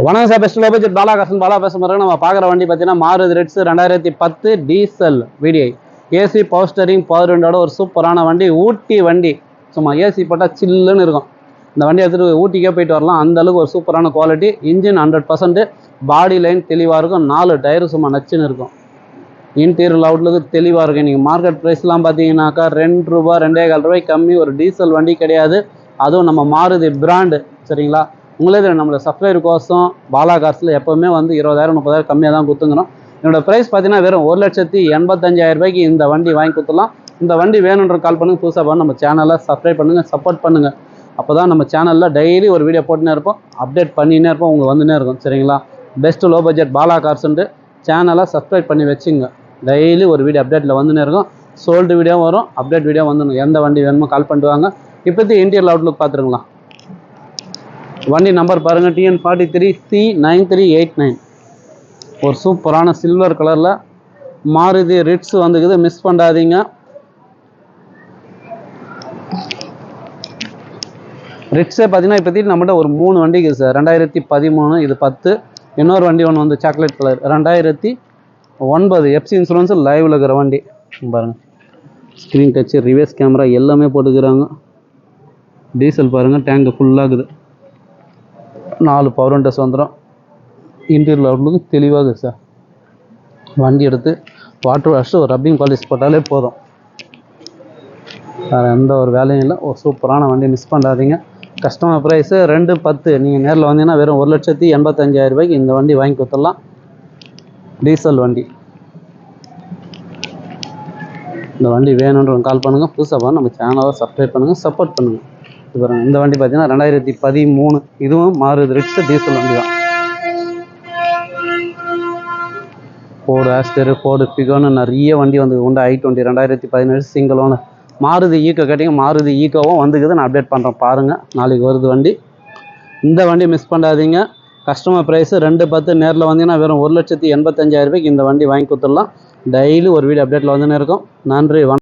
வணக்கம் sir, best low budget பாலா பேச மாதிரி நம்ம பார்க்குற வண்டி பார்த்தீங்கன்னா Maruti Ritz 2010 diesel VDI AC power steering power விண்டோட ஒரு சூப்பரான வண்டி. ஊட்டி வண்டி, சும்மா ஏசி போட்டால் சில்லுன்னு இருக்கும். இந்த வண்டி எடுத்துகிட்டு ஊட்டிக்கே போயிட்டு வரலாம், அந்த அளவுக்கு ஒரு சூப்பரான குவாலிட்டி. இன்ஜின் 100%, பாடி லைன் தெளிவாக இருக்கும், 4 டயரு சும்மா நச்சுன்னு இருக்கும். இன்டீரியர் அவுட்லுக்கு தெளிவாக இருக்கும். நீங்கள் மார்க்கெட் ப்ரைஸ்லாம் பார்த்தீங்கன்னாக்கா ₹2 ₹2.25 கம்மி ஒரு டீசல் வண்டி கிடையாது. அதுவும் நம்ம மாருதி பிராண்டு, சரிங்களா? உங்களே நம்மளோட சப்ளையர் கோசம் பாலா கார்ஸில் எப்போவுமே வந்து 20,000 30,000 கம்மியாக தான் கொடுத்துங்கிறோம். என்னோடய ப்ரைஸ் பார்த்தீங்கன்னா வெறும் ₹1,85,000 இந்த வண்டி வாங்கி கொடுத்துடலாம். இந்த வண்டி வேணுன்ற கால் பண்ணுங்கள். புதுசாக பண்ண நம்ம சேனலை சப்ஸ்கிரைப் பண்ணுங்கள், சப்போர்ட் பண்ணுங்கள். அப்போ தான் நம்ம சேனலில் டெய்லி ஒரு வீடியோ போட்டுனே இருப்போம், அப்டேட் பண்ணினே இருப்போம், உங்களுக்கு வந்துனே இருக்கும், சரிங்களா? பெஸ்ட்டு லோ பட்ஜெட் பாலா கார்ஸுன்ட்டு சேனலை சப்ஸ்கிரைப் பண்ணி வச்சுங்க. டெய்லி ஒரு வீடியோ அப்டேட்டில் வந்துனே இருக்கும். சோல்டு வீடியோ வரும், அப்டேட் வீடியோ வந்துடும். எந்த வண்டி வேணுமோ கால் பண்ணிட்டு வாங்க. இப்போதைக்கு இன்டீரியர் அவுட்லுக் பார்த்துருங்களா. வண்டி நம்பர் பாருங்கள், TN43 C9389. ஒரு சூப்பரான சில்வர் கலரில் மாருதி ரிட்ஸ் வந்துக்குது, மிஸ் பண்ணாதீங்க. ரிட்ஸே பார்த்தீங்கன்னா இப்போதைக்கு நம்மகிட்ட ஒரு 3 வண்டிக்கு சார். 2013 இது 10, இன்னொரு வண்டி ஒன்று வந்து சாக்லேட் கலர் 2009 FC இன்சூரன்ஸு லைவில் இருக்கிற வண்டி பாருங்கள். ஸ்க்ரீன் டச்சு, ரிவர்ஸ் கேமரா எல்லாமே போட்டுக்கிறாங்க. டீசல் பாருங்கள், டேங்கு ஃபுல்லாகுது. 4 பவர் விண்டோஸ் வந்துடும். இன்டீரியர் அவுட்லுக்கு தெளிவாகுது சார். வண்டி எடுத்து வாட்டர் வாஷ் ஒரு ரப்பிங் பாலிஷ் போட்டாலே போதும், வேறு எந்த ஒரு வேலையும் இல்லை. ஒரு சூப்பரான வண்டி, மிஸ் பண்ணாதீங்க. Customer price 2.10. நீங்கள் நேரில் வந்தீங்கன்னா வெறும் ₹1,85,000 இந்த வண்டி வாங்கி கொடுத்துடலாம். டீசல் வண்டி. இந்த வண்டி வேணுன்றவங்க கால் பண்ணுங்கள். புதுசாக நம்ம சேனலை சப்ஸ்கிரைப் பண்ணுங்கள், சப்போர்ட் பண்ணுங்கள். இந்த வண்டி பார்த்தீங்கன்னா 2013, இதுவும் மாருதி ரிட்ஸ் டீசல் வண்டி தான். ஃபோர்டு ஆஸ்டர், ஃபோர்டு பிகோன்னு நிறைய வண்டி வந்து உண்டு. i20 2017 single owner. Maruti Eeco கேட்டிங்க, மாருதி ஈக்கோவும் வந்துக்குது, நான் அப்டேட் பண்ணுறேன் பாருங்கள். நாளைக்கு வருது வண்டி. இந்த வண்டி மிஸ் பண்ணாதீங்க. Customer price 2.10. நேரில் வந்தீங்கன்னா வெறும் ₹1,85,000 இந்த வண்டி வாங்கி கொடுத்துடலாம். டெய்லி ஒரு வீடியோ அப்டேட்டில் வந்துன்னு இருக்கும். நன்றி.